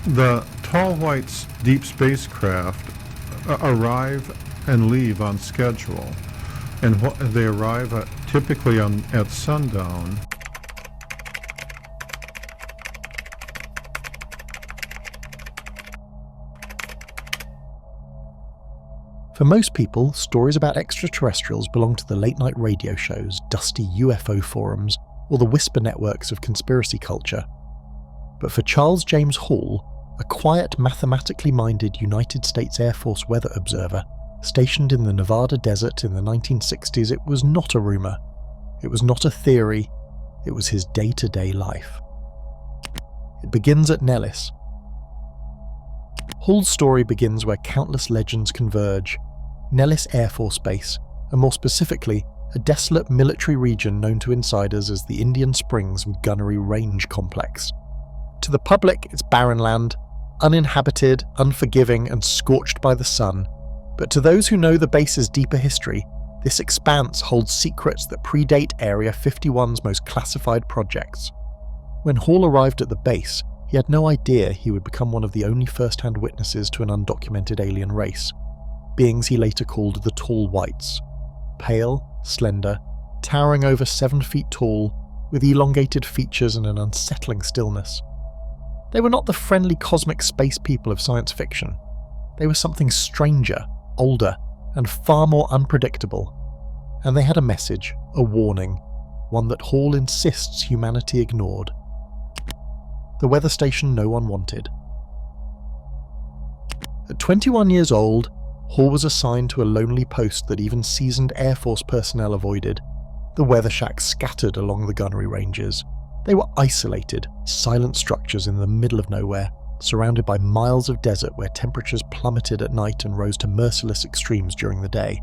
The tall white's deep spacecraft arrive and leave on schedule, and they arrive typically at sundown. For most people, stories about extraterrestrials belong to the late-night radio shows, dusty UFO forums, or the whisper networks of conspiracy culture. But for Charles James Hall, a quiet, mathematically minded United States Air Force weather observer stationed in the Nevada desert in the 1960s, it was not a rumour. It was not a theory. It was his day-to-day life. It begins at Nellis. Hall's story begins where countless legends converge. Nellis Air Force Base, and more specifically, a desolate military region known to insiders as the Indian Springs Gunnery Range Complex. To the public, it's barren land, uninhabited, unforgiving, and scorched by the sun. But to those who know the base's deeper history, this expanse holds secrets that predate Area 51's most classified projects. When Hall arrived at the base, he had no idea he would become one of the only first-hand witnesses to an undocumented alien race, beings he later called the Tall Whites. Pale, slender, towering over 7 feet tall, with elongated features and an unsettling stillness. They were not the friendly cosmic space people of science fiction. They were something stranger, older, and far more unpredictable. And they had a message, a warning, one that Hall insists humanity ignored. The weather station no one wanted. At 21 years old, Hall was assigned to a lonely post that even seasoned Air Force personnel avoided. The weather shacks scattered along the gunnery ranges. They were isolated, silent structures in the middle of nowhere, surrounded by miles of desert where temperatures plummeted at night and rose to merciless extremes during the day.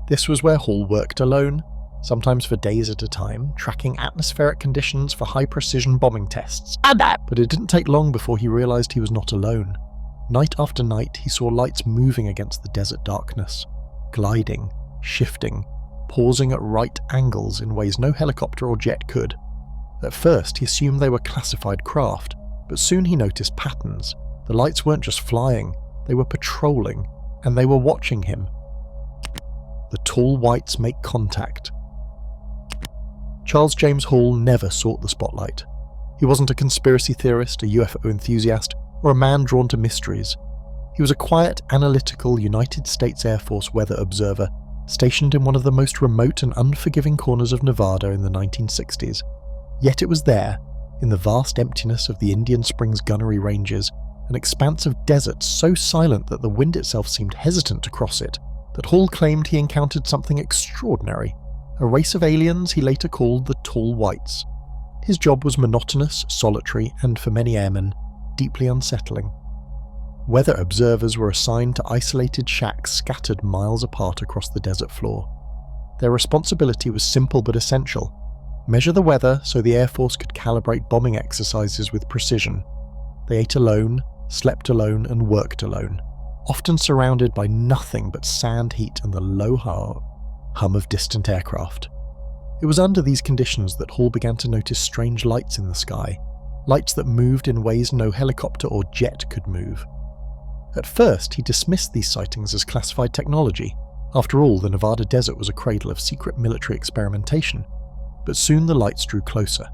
This was where Hall worked alone, sometimes for days at a time, tracking atmospheric conditions for high-precision bombing tests. But it didn't take long before he realized he was not alone. Night after night, he saw lights moving against the desert darkness, gliding, shifting, pausing at right angles in ways no helicopter or jet could. At first, he assumed they were classified craft, but soon he noticed patterns. The lights weren't just flying, they were patrolling, and they were watching him. The Tall Whites make contact. Charles James Hall never sought the spotlight. He wasn't a conspiracy theorist, a UFO enthusiast, or a man drawn to mysteries. He was a quiet, analytical United States Air Force weather observer stationed in one of the most remote and unforgiving corners of Nevada in the 1960s. Yet it was there, in the vast emptiness of the Indian Springs Gunnery Ranges, an expanse of desert so silent that the wind itself seemed hesitant to cross it, that Hall claimed he encountered something extraordinary, a race of aliens he later called the Tall Whites. His job was monotonous, solitary, and for many airmen, deeply unsettling. Weather observers were assigned to isolated shacks scattered miles apart across the desert floor. Their responsibility was simple but essential: measure the weather so the Air Force could calibrate bombing exercises with precision. They ate alone, slept alone, and worked alone, often surrounded by nothing but sand heat and the low hum of distant aircraft. It was under these conditions that Hall began to notice strange lights in the sky, lights that moved in ways no helicopter or jet could move. At first, he dismissed these sightings as classified technology. After all, the Nevada desert was a cradle of secret military experimentation. But soon the lights drew closer.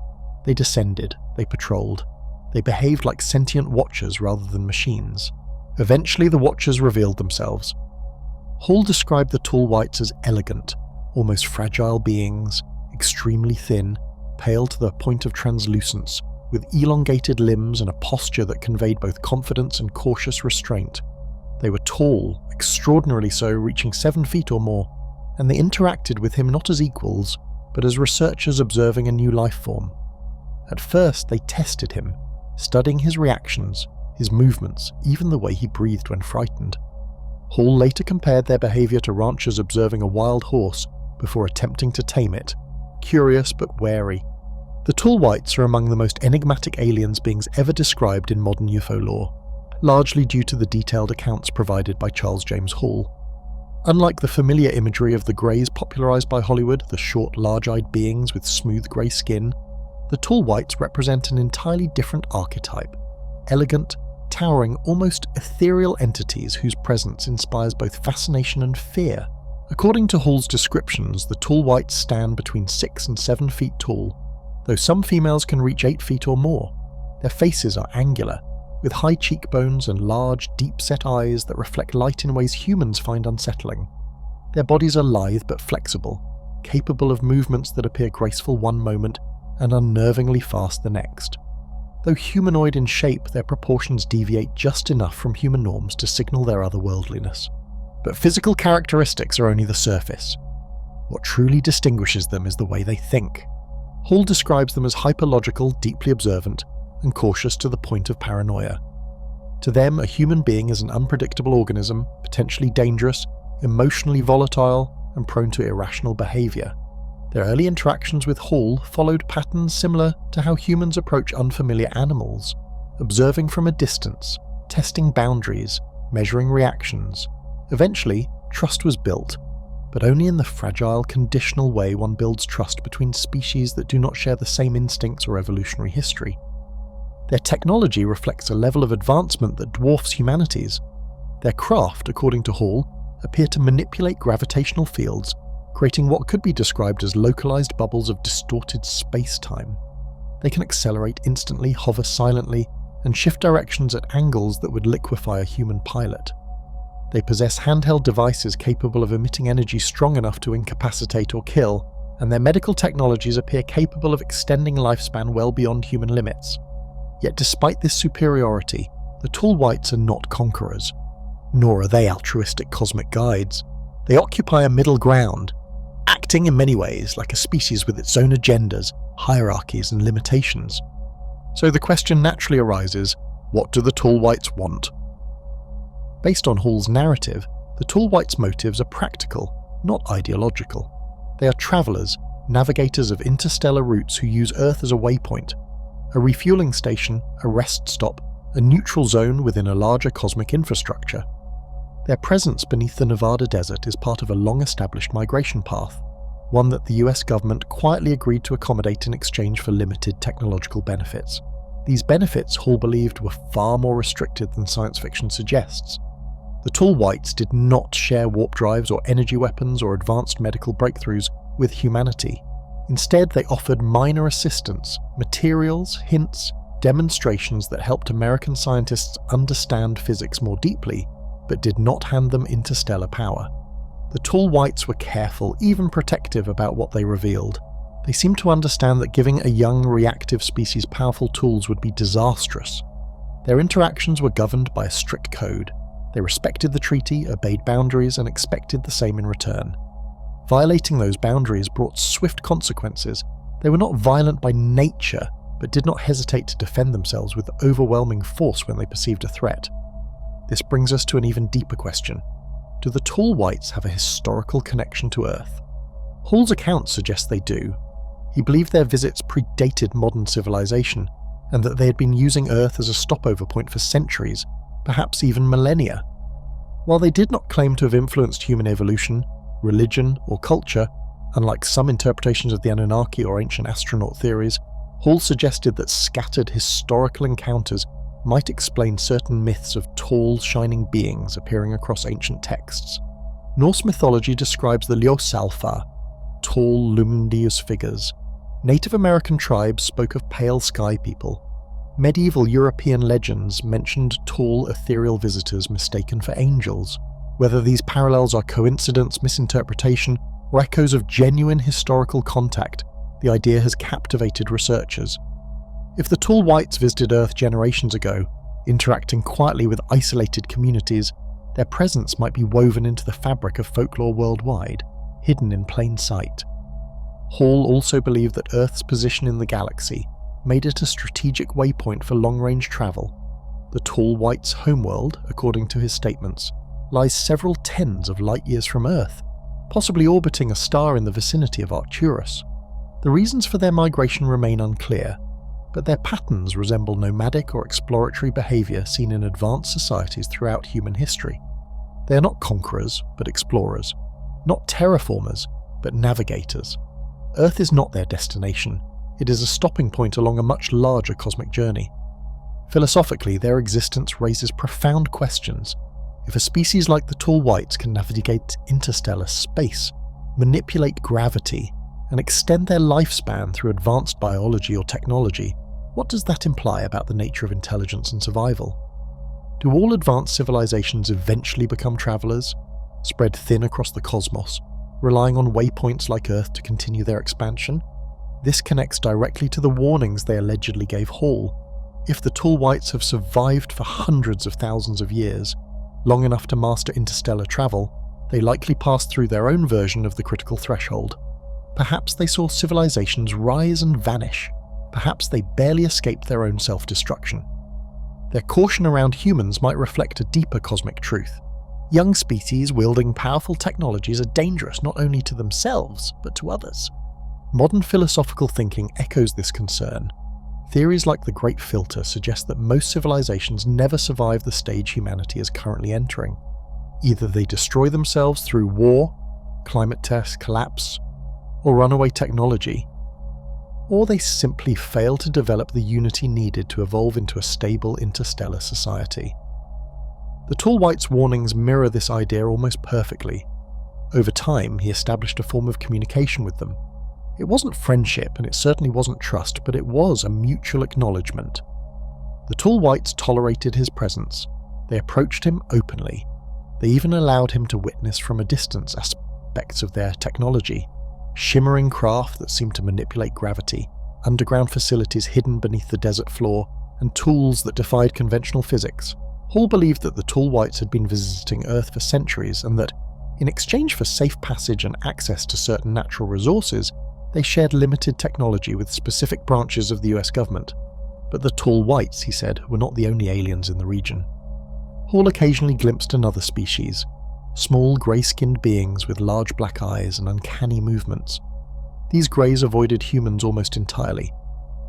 They descended, they patrolled. They behaved like sentient watchers rather than machines. Eventually the watchers revealed themselves. Hall described the Tall Whites as elegant, almost fragile beings, extremely thin, pale to the point of translucence, with elongated limbs and a posture that conveyed both confidence and cautious restraint. They were tall, extraordinarily so, reaching 7 feet or more, and they interacted with him not as equals, but as researchers observing a new life form. At first, they tested him, studying his reactions, his movements, even the way he breathed when frightened. Hall later compared their behavior to ranchers observing a wild horse before attempting to tame it, curious but wary. The Tall Whites are among the most enigmatic aliens beings ever described in modern UFO lore, largely due to the detailed accounts provided by Charles James Hall. Unlike the familiar imagery of the Greys popularized by Hollywood, the short, large-eyed beings with smooth grey skin, the Tall Whites represent an entirely different archetype. elegant, towering, almost ethereal entities whose presence inspires both fascination and fear. According to Hall's descriptions, the tall whites stand between 6 and 7 feet tall, though some females can reach 8 feet or more. Their faces are angular, with high cheekbones and large, deep-set eyes that reflect light in ways humans find unsettling. Their bodies are lithe but flexible, capable of movements that appear graceful one moment and unnervingly fast the next. Though humanoid in shape, their proportions deviate just enough from human norms to signal their otherworldliness. But physical characteristics are only the surface. What truly distinguishes them is the way they think. Hall describes them as hyperlogical, deeply observant, and cautious to the point of paranoia. To them, a human being is an unpredictable organism, potentially dangerous, emotionally volatile, and prone to irrational behaviour. Their early interactions with Hall followed patterns similar to how humans approach unfamiliar animals, observing from a distance, testing boundaries, measuring reactions. Eventually, trust was built, but only in the fragile, conditional way one builds trust between species that do not share the same instincts or evolutionary history. Their technology reflects a level of advancement that dwarfs humanity's. Their craft, according to Hall, appear to manipulate gravitational fields, creating what could be described as localized bubbles of distorted space-time. They can accelerate instantly, hover silently, and shift directions at angles that would liquefy a human pilot. They possess handheld devices capable of emitting energy strong enough to incapacitate or kill, and their medical technologies appear capable of extending lifespan well beyond human limits. Yet despite this superiority, the tall whites are not conquerors, nor are they altruistic cosmic guides. They occupy a middle ground, acting in many ways like a species with its own agendas, hierarchies, and limitations. So the question naturally arises, what do the tall whites want? Based on Hall's narrative, the tall whites' motives are practical, not ideological. They are travellers, navigators of interstellar routes who use Earth as a waypoint, a refueling station, a rest stop, a neutral zone within a larger cosmic infrastructure. Their presence beneath the Nevada desert is part of a long-established migration path, one that the US government quietly agreed to accommodate in exchange for limited technological benefits. These benefits, Hall believed, were far more restricted than science fiction suggests. The tall whites did not share warp drives or energy weapons or advanced medical breakthroughs with humanity. Instead, they offered minor assistance, materials, hints, demonstrations that helped American scientists understand physics more deeply, but did not hand them interstellar power. The tall whites were careful, even protective about what they revealed. They seemed to understand that giving a young, reactive species powerful tools would be disastrous. Their interactions were governed by a strict code. They respected the treaty, obeyed boundaries, and expected the same in return. Violating those boundaries brought swift consequences. They were not violent by nature, but did not hesitate to defend themselves with overwhelming force when they perceived a threat. This brings us to an even deeper question. Do the tall whites have a historical connection to Earth? Hall's accounts suggest they do. He believed their visits predated modern civilization, and that they had been using Earth as a stopover point for centuries, perhaps even millennia. While they did not claim to have influenced human evolution, religion, or culture, unlike some interpretations of the Anunnaki or ancient astronaut theories, Hall suggested that scattered historical encounters might explain certain myths of tall, shining beings appearing across ancient texts. Norse mythology describes the Ljósalfa, tall, luminous figures. Native American tribes spoke of pale sky people. Medieval European legends mentioned tall, ethereal visitors mistaken for angels. Whether these parallels are coincidence, misinterpretation, or echoes of genuine historical contact, the idea has captivated researchers. If the tall whites visited Earth generations ago, interacting quietly with isolated communities, their presence might be woven into the fabric of folklore worldwide, hidden in plain sight. Hall also believed that Earth's position in the galaxy made it a strategic waypoint for long-range travel. The tall white's homeworld, according to his statements, lies several tens of light-years from Earth, possibly orbiting a star in the vicinity of Arcturus. The reasons for their migration remain unclear, but their patterns resemble nomadic or exploratory behaviour seen in advanced societies throughout human history. They are not conquerors, but explorers. Not terraformers, but navigators. Earth is not their destination. It is a stopping point along a much larger cosmic journey. Philosophically, their existence raises profound questions. If a species like the tall whites can navigate interstellar space, manipulate gravity, and extend their lifespan through advanced biology or technology, what does that imply about the nature of intelligence and survival? Do all advanced civilizations eventually become travelers, spread thin across the cosmos, relying on waypoints like Earth to continue their expansion? This connects directly to the warnings they allegedly gave Hall. If the tall whites have survived for hundreds of thousands of years, long enough to master interstellar travel, they likely passed through their own version of the critical threshold. Perhaps they saw civilizations rise and vanish. Perhaps they barely escaped their own self-destruction. Their caution around humans might reflect a deeper cosmic truth. Young species wielding powerful technologies are dangerous not only to themselves, but to others. Modern philosophical thinking echoes this concern. Theories like the Great Filter suggest that most civilizations never survive the stage humanity is currently entering. Either they destroy themselves through war, climate test collapse, or runaway technology, or they simply fail to develop the unity needed to evolve into a stable interstellar society. The tall white's warnings mirror this idea almost perfectly. Over time, he established a form of communication with them. It wasn't friendship, and it certainly wasn't trust, but it was a mutual acknowledgement. The tall whites tolerated his presence. They approached him openly. They even allowed him to witness from a distance aspects of their technology. Shimmering craft that seemed to manipulate gravity, underground facilities hidden beneath the desert floor, and tools that defied conventional physics. Hall believed that the tall whites had been visiting Earth for centuries, and that, in exchange for safe passage and access to certain natural resources, they shared limited technology with specific branches of the US government. But the tall whites, he said, were not the only aliens in the region. Hall occasionally glimpsed another species, small grey-skinned beings with large black eyes and uncanny movements. These greys avoided humans almost entirely.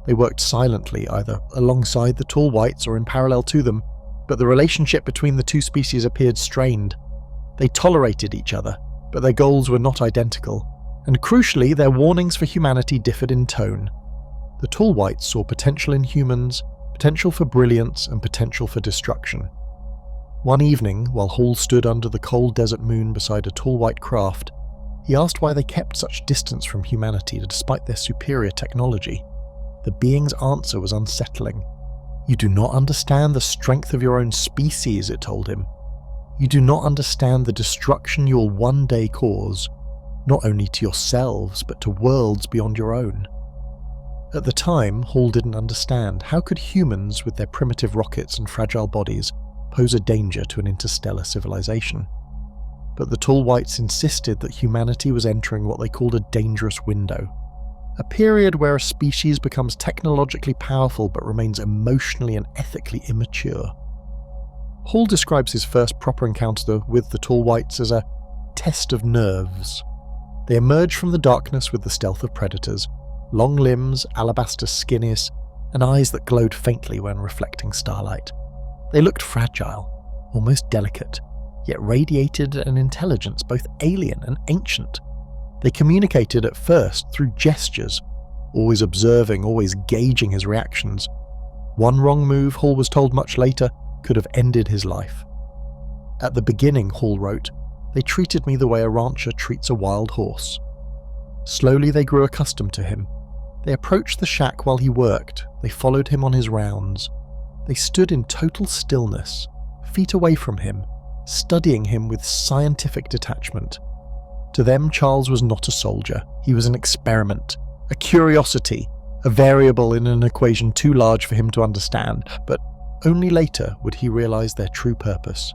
They worked silently, either alongside the tall whites or in parallel to them, but the relationship between the two species appeared strained. They tolerated each other, but their goals were not identical, and crucially, their warnings for humanity differed in tone. The tall whites saw potential in humans, potential for brilliance, and potential for destruction. One evening, while Hall stood under the cold desert moon beside a tall white craft, he asked why they kept such distance from humanity despite their superior technology. The being's answer was unsettling. "You do not understand the strength of your own species," it told him. "You do not understand the destruction you will one day cause, not only to yourselves, but to worlds beyond your own." At the time, Hall didn't understand how could humans, with their primitive rockets and fragile bodies, pose a danger to an interstellar civilization. But the tall whites insisted that humanity was entering what they called a dangerous window, a period where a species becomes technologically powerful but remains emotionally and ethically immature. Hall describes his first proper encounter with the tall whites as a test of nerves. They emerged from the darkness with the stealth of predators, long limbs, alabaster skinniness, and eyes that glowed faintly when reflecting starlight. They looked fragile, almost delicate, yet radiated an intelligence both alien and ancient. They communicated at first through gestures, always observing, always gauging his reactions. One wrong move, Hall was told much later, could have ended his life. At the beginning, Hall wrote, "They treated me the way a rancher treats a wild horse." Slowly they grew accustomed to him. They approached the shack while he worked. They followed him on his rounds. They stood in total stillness, feet away from him, studying him with scientific detachment. To them, Charles was not a soldier. He was an experiment, a curiosity, a variable in an equation too large for him to understand, but only later would he realize their true purpose,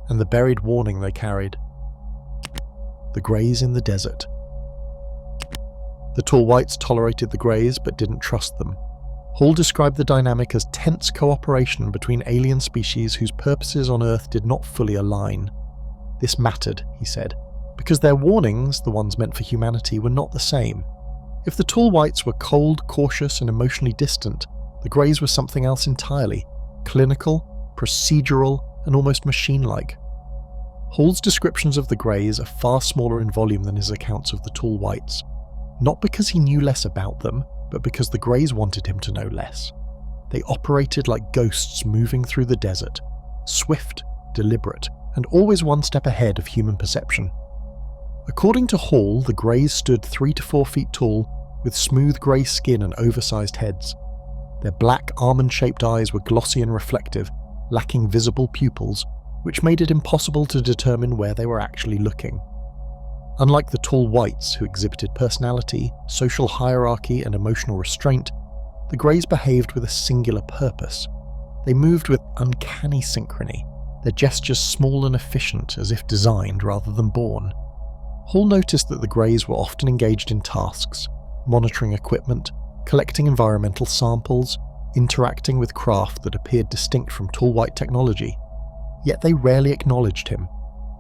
and the buried warning they carried. The Greys in the desert. The tall whites tolerated the Greys but didn't trust them. Hall described the dynamic as tense cooperation between alien species whose purposes on Earth did not fully align. This mattered, he said, because their warnings, the ones meant for humanity, were not the same. If the tall whites were cold, cautious, and emotionally distant, the Greys were something else entirely, clinical, procedural, and almost machine-like. Hall's descriptions of the Greys are far smaller in volume than his accounts of the tall whites, not because he knew less about them, but because the Greys wanted him to know less. They operated like ghosts moving through the desert, swift, deliberate, and always one step ahead of human perception. According to Hall, the Greys stood 3 to 4 feet tall, with smooth grey skin and oversized heads. Their black, almond-shaped eyes were glossy and reflective, lacking visible pupils, which made it impossible to determine where they were actually looking. Unlike the tall Whites, who exhibited personality, social hierarchy, and emotional restraint, the Greys behaved with a singular purpose. They moved with uncanny synchrony, their gestures small and efficient, as if designed rather than born. Hall noticed that the Greys were often engaged in tasks, monitoring equipment, collecting environmental samples, interacting with craft that appeared distinct from tall White technology. Yet they rarely acknowledged him.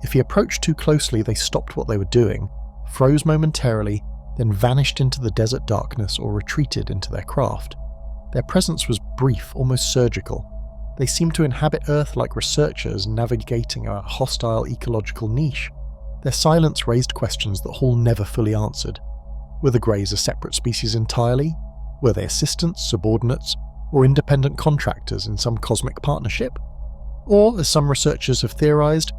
If he approached too closely, they stopped what they were doing, froze momentarily, then vanished into the desert darkness or retreated into their craft. Their presence was brief, almost surgical. They seemed to inhabit Earth like researchers navigating a hostile ecological niche. Their silence raised questions that Hall never fully answered. Were the Greys a separate species entirely? Were they assistants, subordinates, or independent contractors in some cosmic partnership? Or, as some researchers have theorized,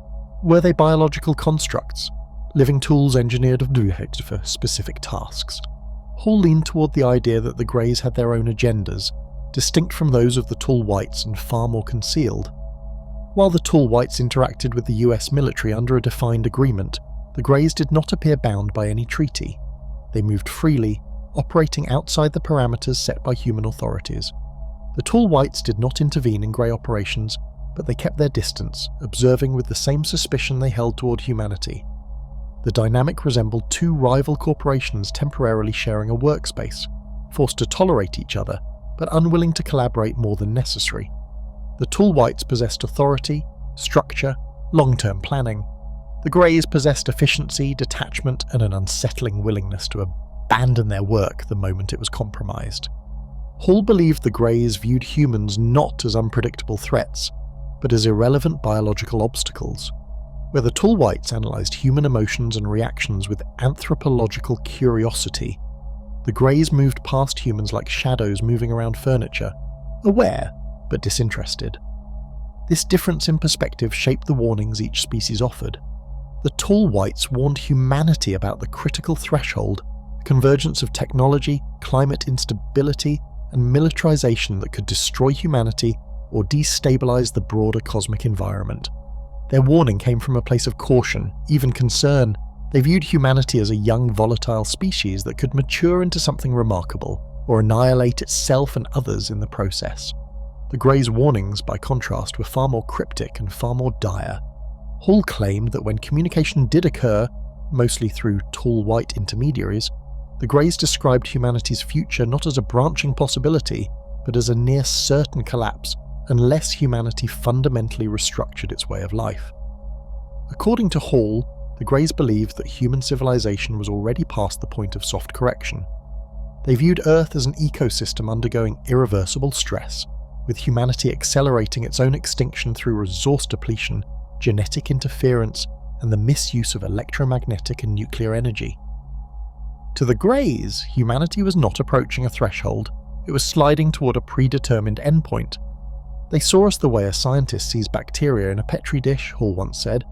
were they biological constructs, living tools engineered of Duhet for specific tasks? Hall leaned toward the idea that the Greys had their own agendas, distinct from those of the tall Whites and far more concealed. While the tall Whites interacted with the US military under a defined agreement, the Greys did not appear bound by any treaty. They moved freely, operating outside the parameters set by human authorities. The tall Whites did not intervene in Grey operations, but they kept their distance, observing with the same suspicion they held toward humanity. The dynamic resembled two rival corporations temporarily sharing a workspace, forced to tolerate each other, but unwilling to collaborate more than necessary. The tall Whites possessed authority, structure, long-term planning. The Greys possessed efficiency, detachment, and an unsettling willingness to abandon their work the moment it was compromised. Hall believed the Greys viewed humans not as unpredictable threats, but as irrelevant biological obstacles. Where the tall Whites analysed human emotions and reactions with anthropological curiosity, the Greys moved past humans like shadows moving around furniture, aware but disinterested. This difference in perspective shaped the warnings each species offered. The tall Whites warned humanity about the critical threshold, a convergence of technology, climate instability, and militarization that could destroy humanity or destabilize the broader cosmic environment. Their warning came from a place of caution, even concern. They viewed humanity as a young, volatile species that could mature into something remarkable, or annihilate itself and others in the process. The Greys' warnings, by contrast, were far more cryptic and far more dire. Hall claimed that when communication did occur, mostly through tall White intermediaries, the Greys described humanity's future not as a branching possibility, but as a near-certain collapse, unless humanity fundamentally restructured its way of life. According to Hall, the Greys believed that human civilization was already past the point of soft correction. They viewed Earth as an ecosystem undergoing irreversible stress, with humanity accelerating its own extinction through resource depletion, genetic interference, and the misuse of electromagnetic and nuclear energy. To the Greys, humanity was not approaching a threshold, it was sliding toward a predetermined endpoint. They saw us the way a scientist sees bacteria in a petri dish, Hall once said,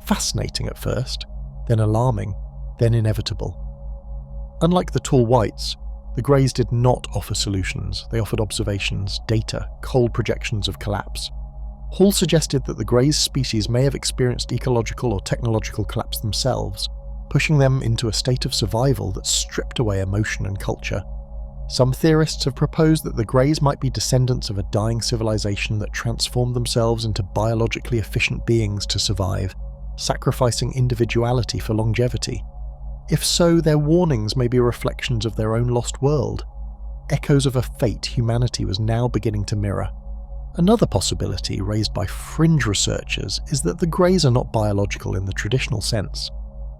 fascinating at first, then alarming, then inevitable. Unlike the tall Whites, the Greys did not offer solutions, they offered observations, data, cold projections of collapse. Hall suggested that the Greys' species may have experienced ecological or technological collapse themselves, pushing them into a state of survival that stripped away emotion and culture. Some theorists have proposed that the Greys might be descendants of a dying civilization that transformed themselves into biologically efficient beings to survive, sacrificing individuality for longevity. If so, their warnings may be reflections of their own lost world, echoes of a fate humanity was now beginning to mirror. Another possibility raised by fringe researchers is that the Greys are not biological in the traditional sense.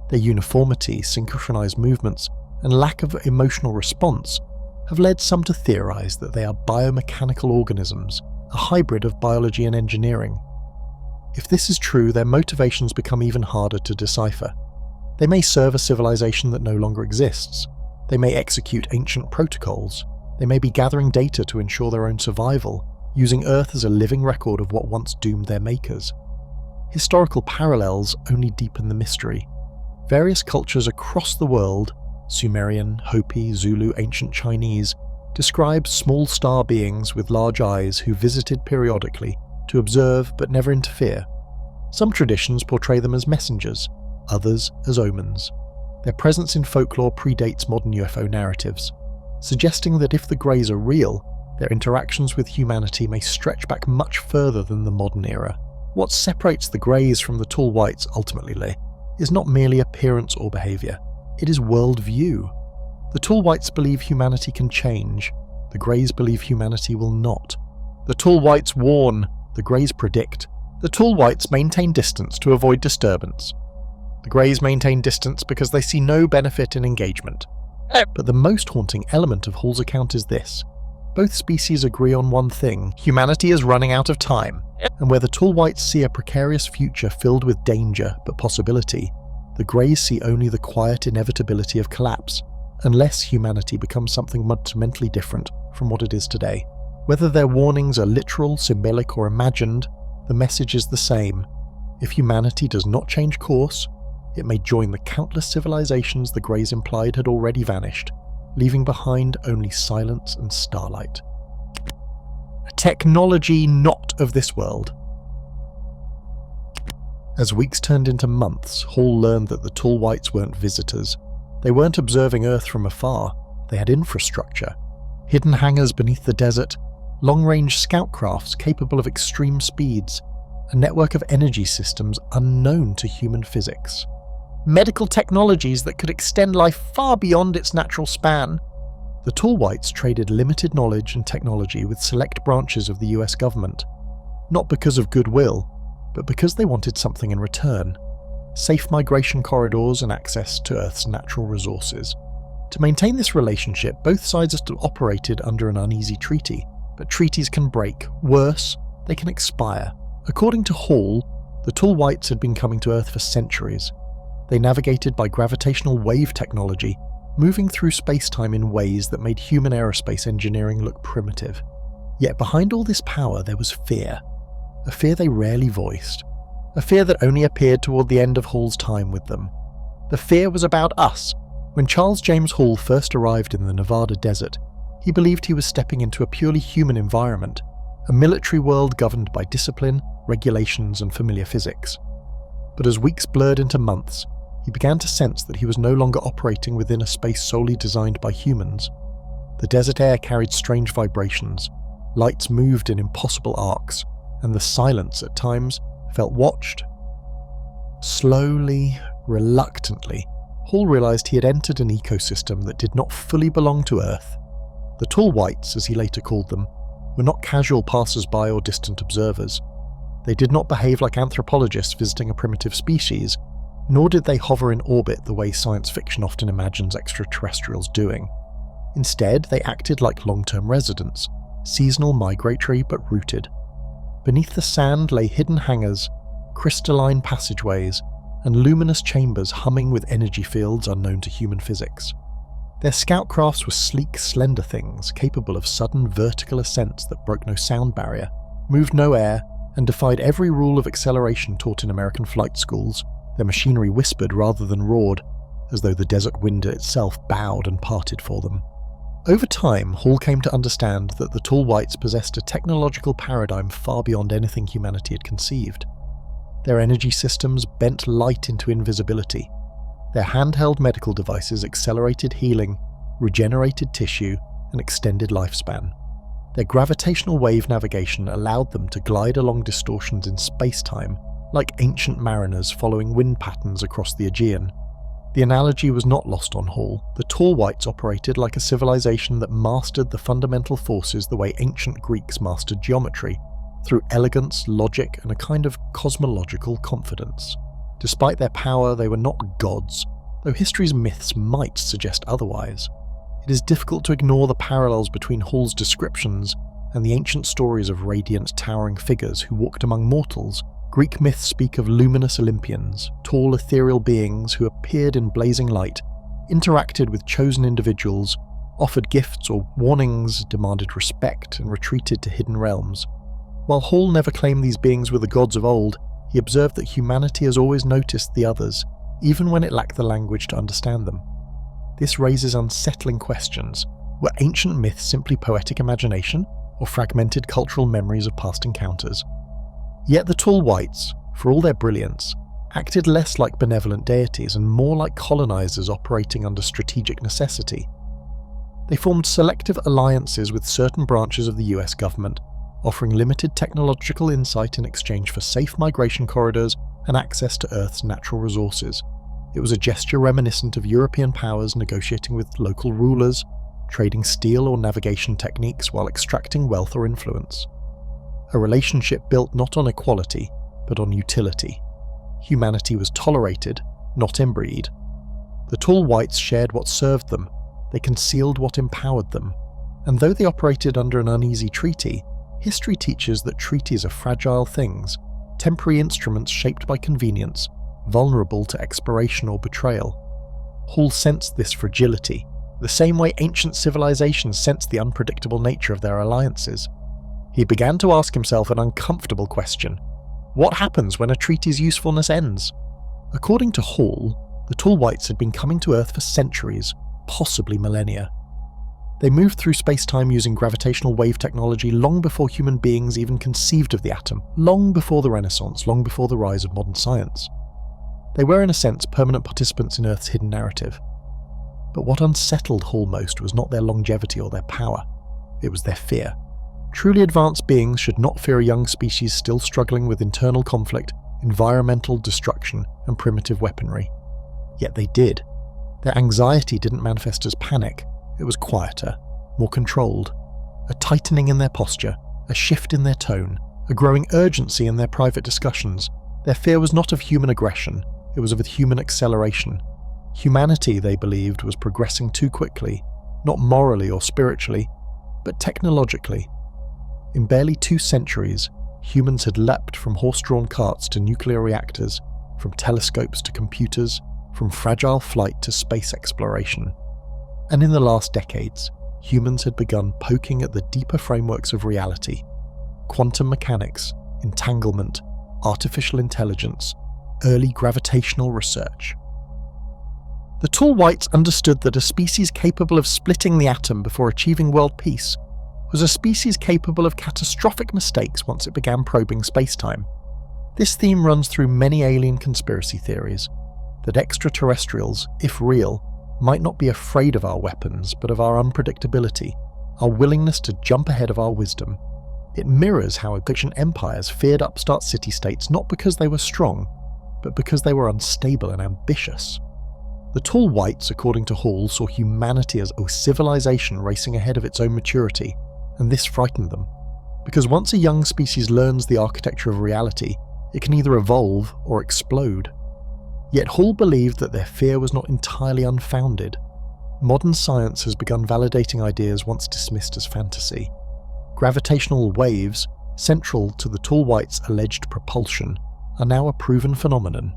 Their uniformity, synchronized movements, and lack of emotional response have led some to theorize that they are biomechanical organisms, a hybrid of biology and engineering. If this is true, their motivations become even harder to decipher. They may serve a civilization that no longer exists. They may execute ancient protocols. They may be gathering data to ensure their own survival, using Earth as a living record of what once doomed their makers. Historical parallels only deepen the mystery. Various cultures across the world, Sumerian, Hopi, Zulu, ancient Chinese, describe small star beings with large eyes who visited periodically to observe but never interfere. Some traditions portray them as messengers, others as omens. Their presence in folklore predates modern UFO narratives, suggesting that if the Greys are real, their interactions with humanity may stretch back much further than the modern era. What separates the Greys from the tall whites ultimately is not merely appearance or behaviour, it is worldview. The tall whites believe humanity can change, the Greys believe humanity will not. The tall whites warn, the Greys predict. The tall whites maintain distance to avoid disturbance. The Greys maintain distance because they see no benefit in engagement. But the most haunting element of Hall's account is this. Both species agree on one thing: humanity is running out of time, and where the tall whites see a precarious future filled with danger but possibility, the Greys see only the quiet inevitability of collapse, unless humanity becomes something fundamentally different from what it is today. Whether their warnings are literal, symbolic, or imagined, the message is the same. If humanity does not change course, it may join the countless civilizations the Greys implied had already vanished, leaving behind only silence and starlight. A technology not of this world. As weeks turned into months, Hall learned that the tall whites weren't visitors. They weren't observing Earth from afar, they had infrastructure. Hidden hangars beneath the desert, long-range scout crafts capable of extreme speeds, a network of energy systems unknown to human physics. Medical technologies that could extend life far beyond its natural span. The tall whites traded limited knowledge and technology with select branches of the US government, not because of goodwill, but because they wanted something in return: safe migration corridors and access to Earth's natural resources. To maintain this relationship, both sides have operated under an uneasy treaty, but treaties can break. Worse, they can expire. According to Hall, the tall whites had been coming to Earth for centuries. They navigated by gravitational wave technology, moving through space-time in ways that made human aerospace engineering look primitive. Yet behind all this power there was fear. A fear they rarely voiced. A fear that only appeared toward the end of Hall's time with them. The fear was about us. When Charles James Hall first arrived in the Nevada desert, he believed he was stepping into a purely human environment, a military world governed by discipline, regulations, and familiar physics. But as weeks blurred into months, he began to sense that he was no longer operating within a space solely designed by humans. The desert air carried strange vibrations, lights moved in impossible arcs, and the silence at times felt watched. Slowly, reluctantly, Hall realized he had entered an ecosystem that did not fully belong to Earth. The tall whites, as he later called them, were not casual passers-by or distant observers. They did not behave like anthropologists visiting a primitive species, nor did they hover in orbit the way science fiction often imagines extraterrestrials doing. Instead, they acted like long-term residents, seasonal, migratory, but rooted. Beneath the sand lay hidden hangars, crystalline passageways, and luminous chambers humming with energy fields unknown to human physics. Their scout crafts were sleek, slender things capable of sudden vertical ascents that broke no sound barrier, moved no air, and defied every rule of acceleration taught in American flight schools. Their machinery whispered rather than roared, as though the desert wind itself bowed and parted for them. Over time, Hall came to understand that the tall whites possessed a technological paradigm far beyond anything humanity had conceived. Their energy systems bent light into invisibility. Their handheld medical devices accelerated healing, regenerated tissue, and extended lifespan. Their gravitational wave navigation allowed them to glide along distortions in space-time, like ancient mariners following wind patterns across the Aegean. The analogy was not lost on Hall. The tall whites operated like a civilization that mastered the fundamental forces the way ancient Greeks mastered geometry, through elegance, logic, and a kind of cosmological confidence. Despite their power, they were not gods, though history's myths might suggest otherwise. It is difficult to ignore the parallels between Hall's descriptions and the ancient stories of radiant, towering figures who walked among mortals. Greek myths speak of luminous Olympians, tall ethereal beings who appeared in blazing light, interacted with chosen individuals, offered gifts or warnings, demanded respect, and retreated to hidden realms. While Hall never claimed these beings were the gods of old, he observed that humanity has always noticed the others, even when it lacked the language to understand them. This raises unsettling questions. Were ancient myths simply poetic imagination, or fragmented cultural memories of past encounters? Yet the Tall Whites, for all their brilliance, acted less like benevolent deities and more like colonizers operating under strategic necessity. They formed selective alliances with certain branches of the US government, offering limited technological insight in exchange for safe migration corridors and access to Earth's natural resources. It was a gesture reminiscent of European powers negotiating with local rulers, trading steel or navigation techniques while extracting wealth or influence. A relationship built not on equality, but on utility. Humanity was tolerated, not embreed. The Tall Whites shared what served them, they concealed what empowered them, and though they operated under an uneasy treaty, history teaches that treaties are fragile things, temporary instruments shaped by convenience, vulnerable to expiration or betrayal. Hall sensed this fragility, the same way ancient civilizations sensed the unpredictable nature of their alliances. He began to ask himself an uncomfortable question. What happens when a treaty's usefulness ends? According to Hall, the Tall Whites had been coming to Earth for centuries, possibly millennia. They moved through space-time using gravitational wave technology long before human beings even conceived of the atom, long before the Renaissance, long before the rise of modern science. They were, in a sense, permanent participants in Earth's hidden narrative. But what unsettled Hall most was not their longevity or their power, it was their fear. Truly advanced beings should not fear a young species still struggling with internal conflict, environmental destruction, and primitive weaponry. Yet they did. Their anxiety didn't manifest as panic, it was quieter, more controlled. A tightening in their posture, a shift in their tone, a growing urgency in their private discussions. Their fear was not of human aggression, it was of human acceleration. Humanity, they believed, was progressing too quickly, not morally or spiritually, but technologically. In barely 2 centuries, humans had leapt from horse-drawn carts to nuclear reactors, from telescopes to computers, from fragile flight to space exploration. And in the last decades, humans had begun poking at the deeper frameworks of reality: quantum mechanics, entanglement, artificial intelligence, early gravitational research. The Tall Whites understood that a species capable of splitting the atom before achieving world peace was a species capable of catastrophic mistakes once it began probing space-time. This theme runs through many alien conspiracy theories, that extraterrestrials, if real, might not be afraid of our weapons, but of our unpredictability, our willingness to jump ahead of our wisdom. It mirrors how ancient empires feared upstart city-states not because they were strong, but because they were unstable and ambitious. The Tall Whites, according to Hall, saw humanity as a civilization racing ahead of its own maturity, and this frightened them. Because once a young species learns the architecture of reality, it can either evolve or explode. Yet Hall believed that their fear was not entirely unfounded. Modern science has begun validating ideas once dismissed as fantasy. Gravitational waves, central to the Tall Whites' alleged propulsion, are now a proven phenomenon.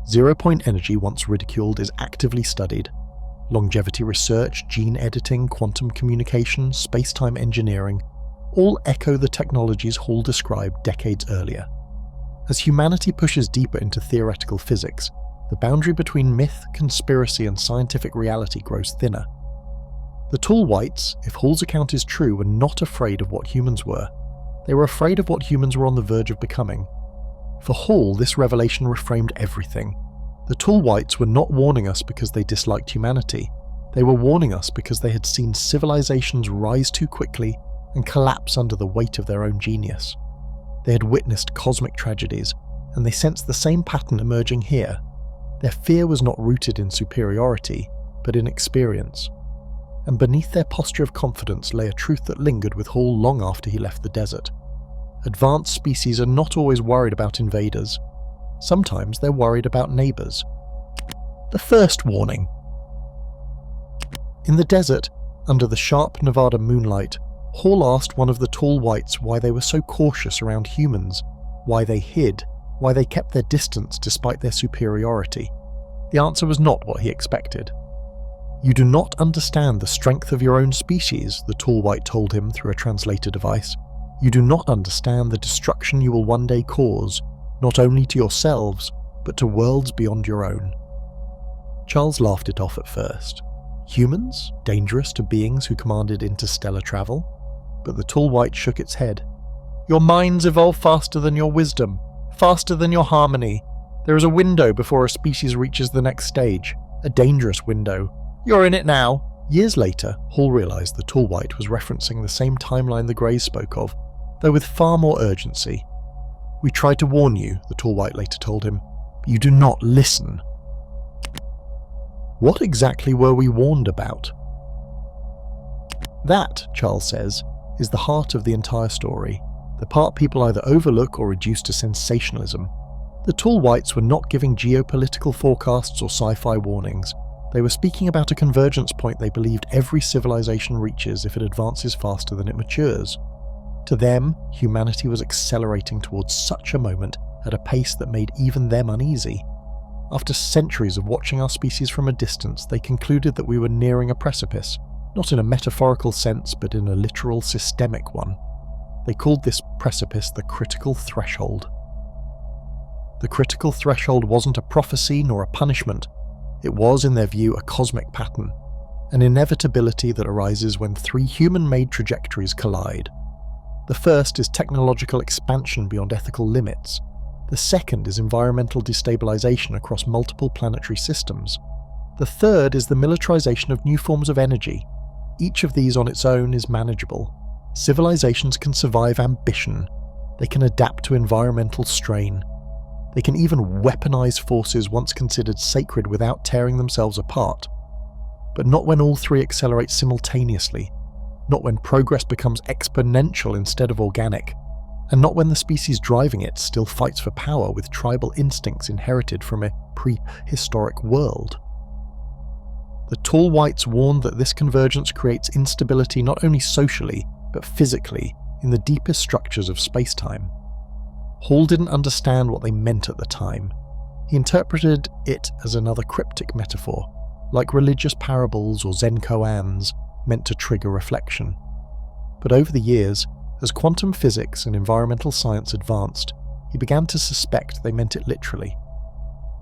Zero-point energy, once ridiculed, is actively studied. Longevity research, gene editing, quantum communication, space-time engineering, all echo the technologies Hall described decades earlier. As humanity pushes deeper into theoretical physics, the boundary between myth, conspiracy, and scientific reality grows thinner. The Tall Whites, if Hall's account is true, were not afraid of what humans were. They were afraid of what humans were on the verge of becoming. For Hall, this revelation reframed everything. The Tall Whites were not warning us because they disliked humanity. They were warning us because they had seen civilizations rise too quickly and collapse under the weight of their own genius. They had witnessed cosmic tragedies, and they sensed the same pattern emerging here. Their fear was not rooted in superiority, but in experience. And beneath their posture of confidence lay a truth that lingered with Hall long after he left the desert. Advanced species are not always worried about invaders. Sometimes they're worried about neighbours. The first warning. In the desert, under the sharp Nevada moonlight, Hall asked one of the Tall Whites why they were so cautious around humans, why they hid, why they kept their distance despite their superiority. The answer was not what he expected. "You do not understand the strength of your own species," the tall white told him through a translator device. "You do not understand the destruction you will one day cause, not only to yourselves, but to worlds beyond your own." Charles laughed it off at first. Humans? Dangerous to beings who commanded interstellar travel? But the tall white shook its head. "Your minds evolve faster than your wisdom, faster than your harmony. There is a window before a species reaches the next stage, a dangerous window. You're in it now." Years later, Hall realised the tall white was referencing the same timeline the Greys spoke of, though with far more urgency. "We tried to warn you," the tall white later told him, "but you do not listen." What exactly were we warned about? That, Charles says, is the heart of the entire story, the part people either overlook or reduce to sensationalism. The tall whites were not giving geopolitical forecasts or sci-fi warnings. They were speaking about a convergence point they believed every civilization reaches if it advances faster than it matures. To them, humanity was accelerating towards such a moment at a pace that made even them uneasy. After centuries of watching our species from a distance, they concluded that we were nearing a precipice, not in a metaphorical sense, but in a literal systemic one. They called this precipice the critical threshold. The critical threshold wasn't a prophecy nor a punishment. It was, in their view, a cosmic pattern, an inevitability that arises when three human-made trajectories collide. The first is technological expansion beyond ethical limits. The second is environmental destabilization across multiple planetary systems. The third is the militarization of new forms of energy. Each of these on its own is manageable. Civilizations can survive ambition. They can adapt to environmental strain. They can even weaponize forces once considered sacred without tearing themselves apart. But not when all three accelerate simultaneously. Not when progress becomes exponential instead of organic. And not when the species driving it still fights for power with tribal instincts inherited from a prehistoric world. The tall whites warned that this convergence creates instability not only socially, but physically, in the deepest structures of space-time. Hall didn't understand what they meant at the time. He interpreted it as another cryptic metaphor, like religious parables or Zen koans, meant to trigger reflection. But over the years, as quantum physics and environmental science advanced, he began to suspect they meant it literally.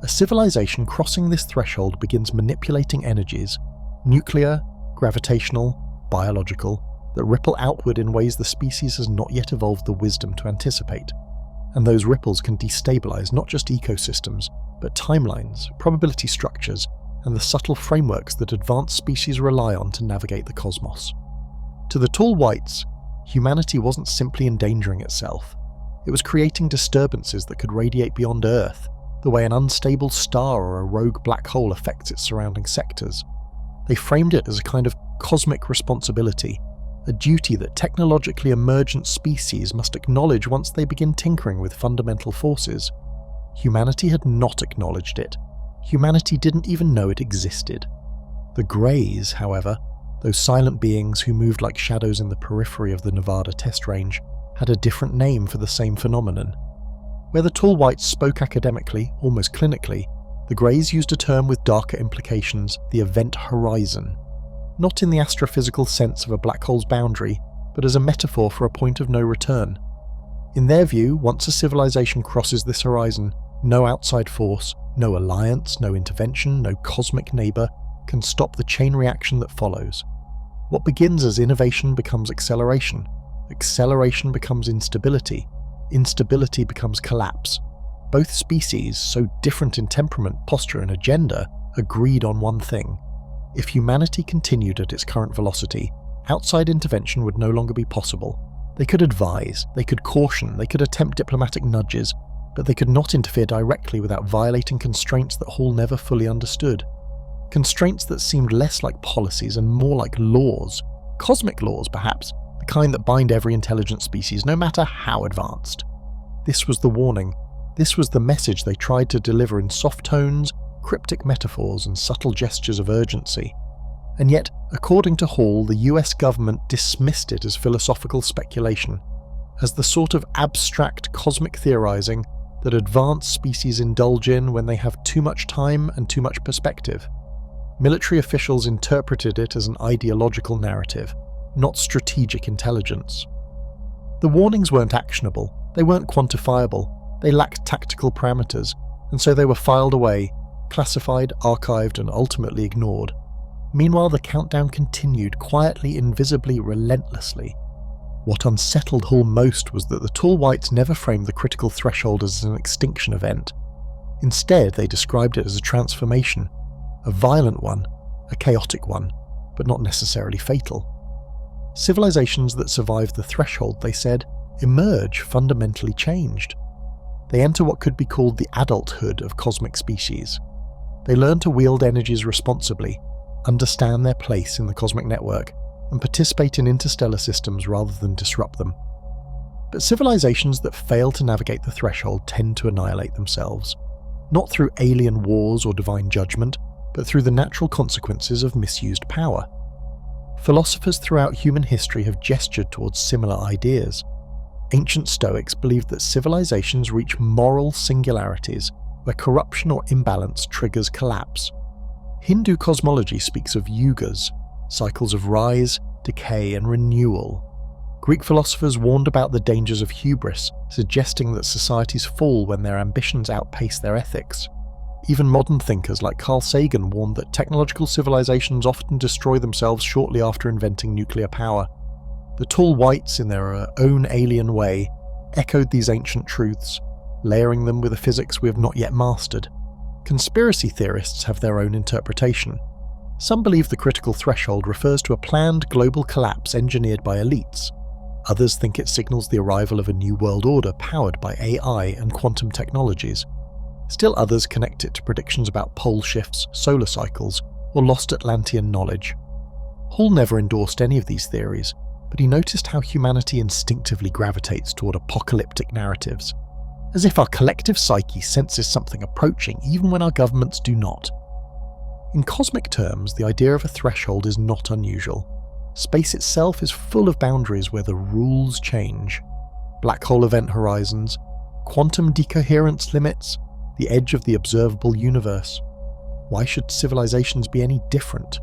A civilization crossing this threshold begins manipulating energies, nuclear, gravitational, biological, that ripple outward in ways the species has not yet evolved the wisdom to anticipate. And those ripples can destabilize not just ecosystems, but timelines, probability structures, and the subtle frameworks that advanced species rely on to navigate the cosmos. To the tall whites, humanity wasn't simply endangering itself. It was creating disturbances that could radiate beyond Earth, the way an unstable star or a rogue black hole affects its surrounding sectors. They framed it as a kind of cosmic responsibility, a duty that technologically emergent species must acknowledge once they begin tinkering with fundamental forces. Humanity had not acknowledged it. Humanity didn't even know it existed. The Greys, however, those silent beings who moved like shadows in the periphery of the Nevada test range, had a different name for the same phenomenon. Where the tall whites spoke academically, almost clinically, the Greys used a term with darker implications, the event horizon. Not in the astrophysical sense of a black hole's boundary, but as a metaphor for a point of no return. In their view, once a civilization crosses this horizon, no outside force, no alliance, no intervention, no cosmic neighbour can stop the chain reaction that follows. What begins as innovation becomes acceleration. Acceleration becomes instability. Instability becomes collapse. Both species, so different in temperament, posture and agenda, agreed on one thing. If humanity continued at its current velocity, outside intervention would no longer be possible. They could advise, they could caution, they could attempt diplomatic nudges, but they could not interfere directly without violating constraints that Hall never fully understood. Constraints that seemed less like policies and more like laws. Cosmic laws, perhaps, the kind that bind every intelligent species, no matter how advanced. This was the warning. This was the message they tried to deliver in soft tones, cryptic metaphors and subtle gestures of urgency. And yet, according to Hall, the US government dismissed it as philosophical speculation, as the sort of abstract cosmic theorizing that advanced species indulge in when they have too much time and too much perspective. Military officials interpreted it as an ideological narrative, not strategic intelligence. The warnings weren't actionable, they weren't quantifiable, they lacked tactical parameters, and so they were filed away, classified, archived, and ultimately ignored. Meanwhile, the countdown continued, quietly, invisibly, relentlessly. What unsettled Hull most was that the tall whites never framed the critical threshold as an extinction event. Instead, they described it as a transformation, a violent one, a chaotic one, but not necessarily fatal. Civilizations that survive the threshold, they said, emerge fundamentally changed. They enter what could be called the adulthood of cosmic species. They learn to wield energies responsibly, understand their place in the cosmic network, and participate in interstellar systems rather than disrupt them. But civilizations that fail to navigate the threshold tend to annihilate themselves, not through alien wars or divine judgment, but through the natural consequences of misused power. Philosophers throughout human history have gestured towards similar ideas. Ancient Stoics believed that civilizations reach moral singularities where corruption or imbalance triggers collapse. Hindu cosmology speaks of yugas, cycles of rise, decay, and renewal. Greek philosophers warned about the dangers of hubris, suggesting that societies fall when their ambitions outpace their ethics. Even modern thinkers like Carl Sagan warned that technological civilizations often destroy themselves shortly after inventing nuclear power. The tall whites, in their own alien way, echoed these ancient truths, layering them with a physics we have not yet mastered. Conspiracy theorists have their own interpretation. Some believe the critical threshold refers to a planned global collapse engineered by elites. Others think it signals the arrival of a new world order powered by AI and quantum technologies. Still others connect it to predictions about pole shifts, solar cycles, or lost Atlantean knowledge. Hall never endorsed any of these theories, but he noticed how humanity instinctively gravitates toward apocalyptic narratives, as if our collective psyche senses something approaching even when our governments do not. In cosmic terms, the idea of a threshold is not unusual. Space itself is full of boundaries where the rules change. Black hole event horizons, quantum decoherence limits, the edge of the observable universe. Why should civilizations be any different?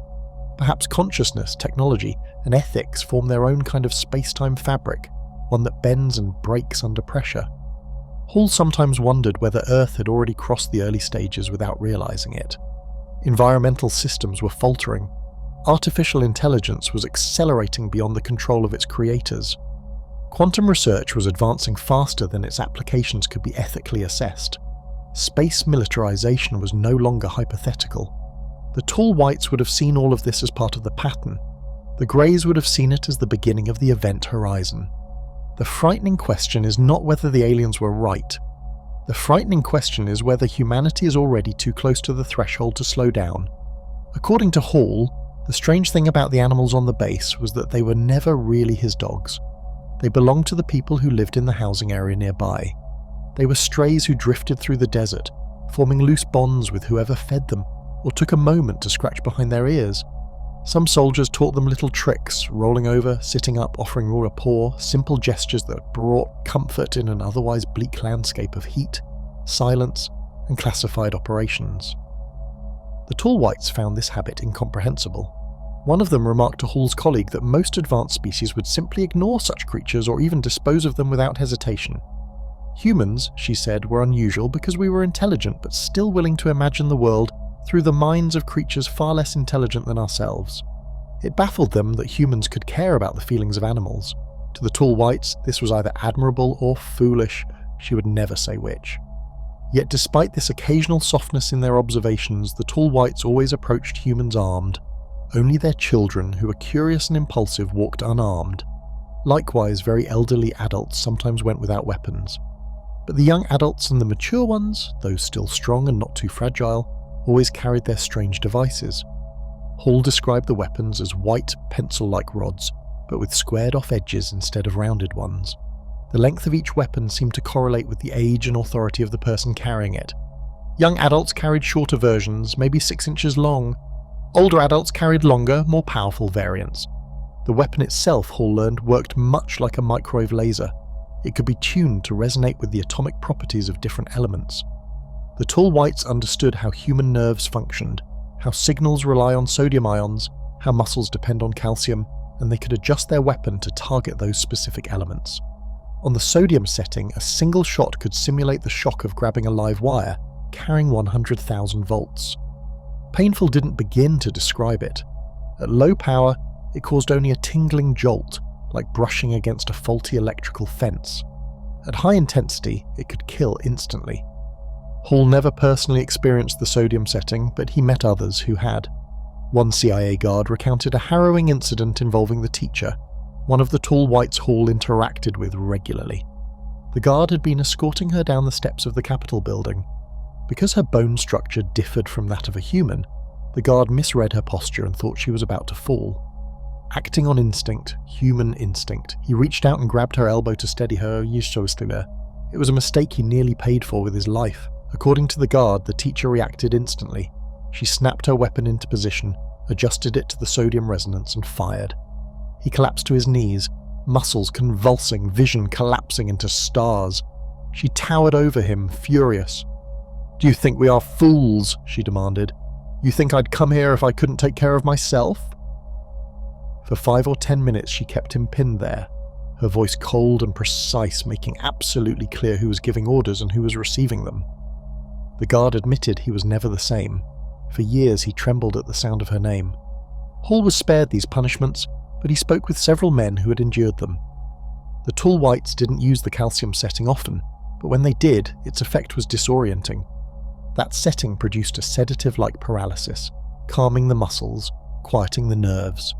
Perhaps consciousness, technology, and ethics form their own kind of space-time fabric, one that bends and breaks under pressure. Hall sometimes wondered whether Earth had already crossed the early stages without realizing it. Environmental systems were faltering. Artificial intelligence was accelerating beyond the control of its creators. Quantum research was advancing faster than its applications could be ethically assessed. Space militarization was no longer hypothetical. The tall whites would have seen all of this as part of the pattern. The greys would have seen it as the beginning of the event horizon. The frightening question is not whether the aliens were right. The frightening question is whether humanity is already too close to the threshold to slow down. According to Hall, the strange thing about the animals on the base was that they were never really his dogs. They belonged to the people who lived in the housing area nearby. They were strays who drifted through the desert, forming loose bonds with whoever fed them, or took a moment to scratch behind their ears. Some soldiers taught them little tricks, rolling over, sitting up, offering raw rapport, simple gestures that brought comfort in an otherwise bleak landscape of heat, silence, and classified operations. The tall whites found this habit incomprehensible. One of them remarked to Hall's colleague that most advanced species would simply ignore such creatures or even dispose of them without hesitation. Humans, she said, were unusual because we were intelligent but still willing to imagine the world through the minds of creatures far less intelligent than ourselves. It baffled them that humans could care about the feelings of animals. To the tall whites, this was either admirable or foolish, she would never say which. Yet despite this occasional softness in their observations, the tall whites always approached humans armed. Only their children, who were curious and impulsive, walked unarmed. Likewise, very elderly adults sometimes went without weapons. But the young adults and the mature ones, those still strong and not too fragile, always carried their strange devices. Hall described the weapons as white, pencil-like rods, but with squared-off edges instead of rounded ones. The length of each weapon seemed to correlate with the age and authority of the person carrying it. Young adults carried shorter versions, maybe 6 inches long. Older adults carried longer, more powerful variants. The weapon itself, Hall learned, worked much like a microwave laser. It could be tuned to resonate with the atomic properties of different elements. The tall whites understood how human nerves functioned. how signals rely on sodium ions, how muscles depend on calcium, and they could adjust their weapon to target those specific elements. On the sodium setting, a single shot could simulate the shock of grabbing a live wire, carrying 100,000 volts. Painful didn't begin to describe it. At low power, it caused only a tingling jolt, like brushing against a faulty electrical fence. At high intensity, it could kill instantly. Hall never personally experienced the sodium setting, but he met others who had. One CIA guard recounted a harrowing incident involving the teacher, one of the tall whites Hall interacted with regularly. The guard had been escorting her down the steps of the Capitol building. Because her bone structure differed from that of a human, the guard misread her posture and thought she was about to fall. Acting on instinct, human instinct, he reached out and grabbed her elbow to steady her. It was a mistake he nearly paid for with his life. According to the guard, the teacher reacted instantly. She snapped her weapon into position, adjusted it to the sodium resonance, and fired. He collapsed to his knees, muscles convulsing, vision collapsing into stars. She towered over him, furious. "Do you think we are fools?" she demanded. "You think I'd come here if I couldn't take care of myself?" For 5 or 10 minutes she kept him pinned there, her voice cold and precise, making absolutely clear who was giving orders and who was receiving them. The guard admitted he was never the same. For years he trembled at the sound of her name. Hall was spared these punishments, but he spoke with several men who had endured them. The tall whites didn't use the calcium setting often, but when they did, its effect was disorienting. That setting produced a sedative-like paralysis, calming the muscles, quieting the nerves.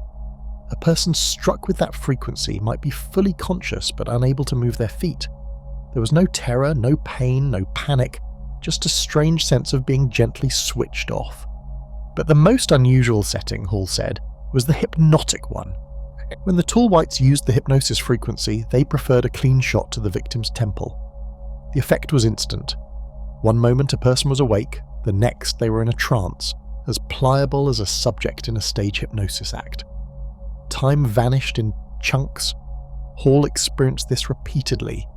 A person struck with that frequency might be fully conscious but unable to move their feet. There was no terror, no pain, no panic, just a strange sense of being gently switched off. But the most unusual setting, Hall said, was the hypnotic one. When the tall whites used the hypnosis frequency, they preferred a clean shot to the victim's temple. The effect was instant. One moment a person was awake, the next they were in a trance, as pliable as a subject in a stage hypnosis act. Time vanished in chunks. Hall experienced this repeatedly.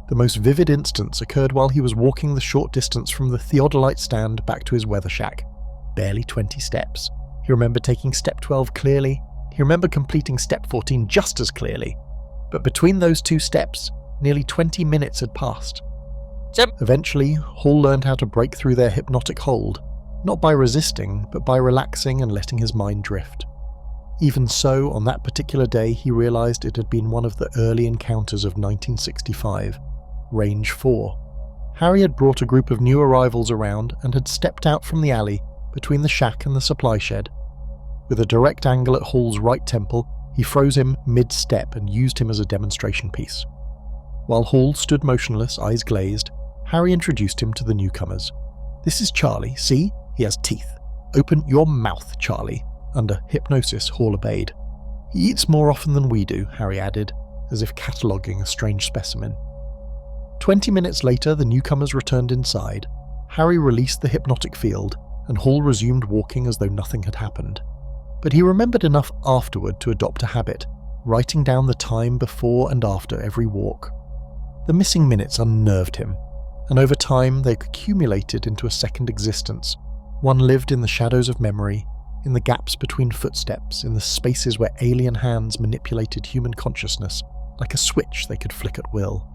The most vivid instance occurred while he was walking the short distance from the theodolite stand back to his weather shack. Barely 20 steps. He remembered taking step 12 clearly. He remembered completing step 14 just as clearly. But between those two steps, nearly 20 minutes had passed. Eventually, Hall learned how to break through their hypnotic hold, not by resisting, but by relaxing and letting his mind drift. Even so, on that particular day, he realized it had been one of the early encounters of 1965, Range 4. Harry had brought a group of new arrivals around and had stepped out from the alley between the shack and the supply shed. With a direct angle at Hall's right temple, he froze him mid-step and used him as a demonstration piece. While Hall stood motionless, eyes glazed, Harry introduced him to the newcomers. "This is Charlie, see? He has teeth. Open your mouth, Charlie." Under hypnosis, Hall obeyed. "He eats more often than we do," Harry added, as if cataloguing a strange specimen. 20 minutes later, the newcomers returned inside. Harry released the hypnotic field, and Hall resumed walking as though nothing had happened. But he remembered enough afterward to adopt a habit, writing down the time before and after every walk. The missing minutes unnerved him, and over time they accumulated into a second existence, one lived in the shadows of memory, in the gaps between footsteps, in the spaces where alien hands manipulated human consciousness like a switch they could flick at will.